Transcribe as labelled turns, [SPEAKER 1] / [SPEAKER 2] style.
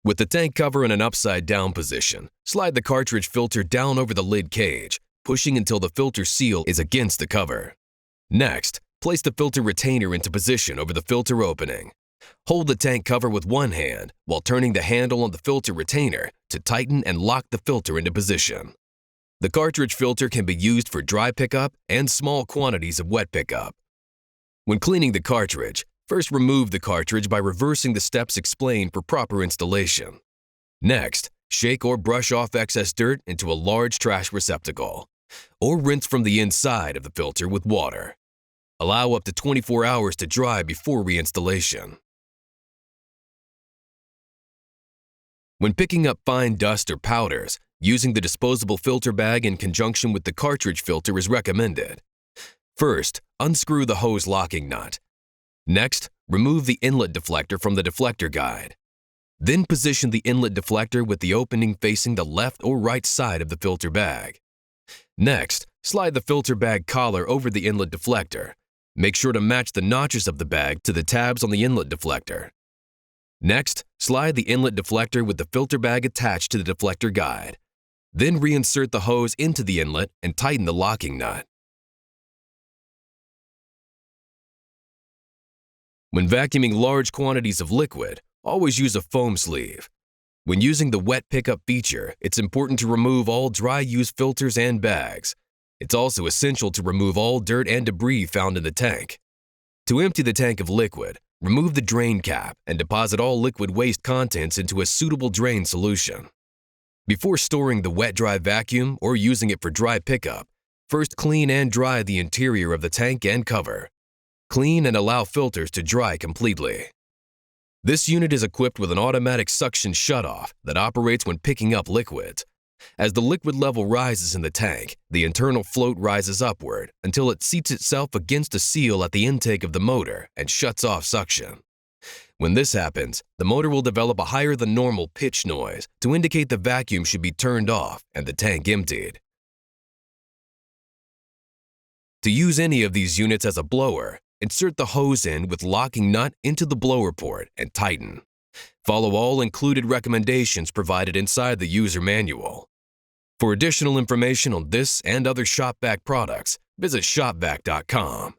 [SPEAKER 1] With the tank cover in an upside-down position, slide the cartridge filter down over the lid cage, pushing until the filter seal is against the cover. Next, place the filter retainer into position over the filter opening. Hold the tank cover with one hand while turning the handle on the filter retainer to tighten and lock the filter into position. The cartridge filter can be used for dry pickup and small quantities of wet pickup. When cleaning the cartridge, first remove the cartridge by reversing the steps explained for proper installation. Next, shake or brush off excess dirt into a large trash receptacle, or rinse from the inside of the filter with water. Allow up to 24 hours to dry before reinstallation. When picking up fine dust or powders, using the disposable filter bag in conjunction with the cartridge filter is recommended. First, unscrew the hose locking nut. Next, remove the inlet deflector from the deflector guide. Then position the inlet deflector with the opening facing the left or right side of the filter bag. Next, slide the filter bag collar over the inlet deflector. Make sure to match the notches of the bag to the tabs on the inlet deflector. Next, slide the inlet deflector with the filter bag attached to the deflector guide. Then reinsert the hose into the inlet and tighten the locking nut. When vacuuming large quantities of liquid, always use a foam sleeve. When using the wet pickup feature, it's important to remove all dry-use filters and bags. It's also essential to remove all dirt and debris found in the tank. To empty the tank of liquid, remove the drain cap and deposit all liquid waste contents into a suitable drain solution. Before storing the wet-dry vacuum or using it for dry pickup, first clean and dry the interior of the tank and cover. Clean and allow filters to dry completely. This unit is equipped with an automatic suction shutoff that operates when picking up liquids. As the liquid level rises in the tank, the internal float rises upward until it seats itself against a seal at the intake of the motor and shuts off suction. When this happens, the motor will develop a higher than normal pitch noise to indicate the vacuum should be turned off and the tank emptied. To use any of these units as a blower, insert the hose in with locking nut into the blower port and tighten. Follow all included recommendations provided inside the user manual. For additional information on this and other Shop-Vac products, visit Shop-Vac.com.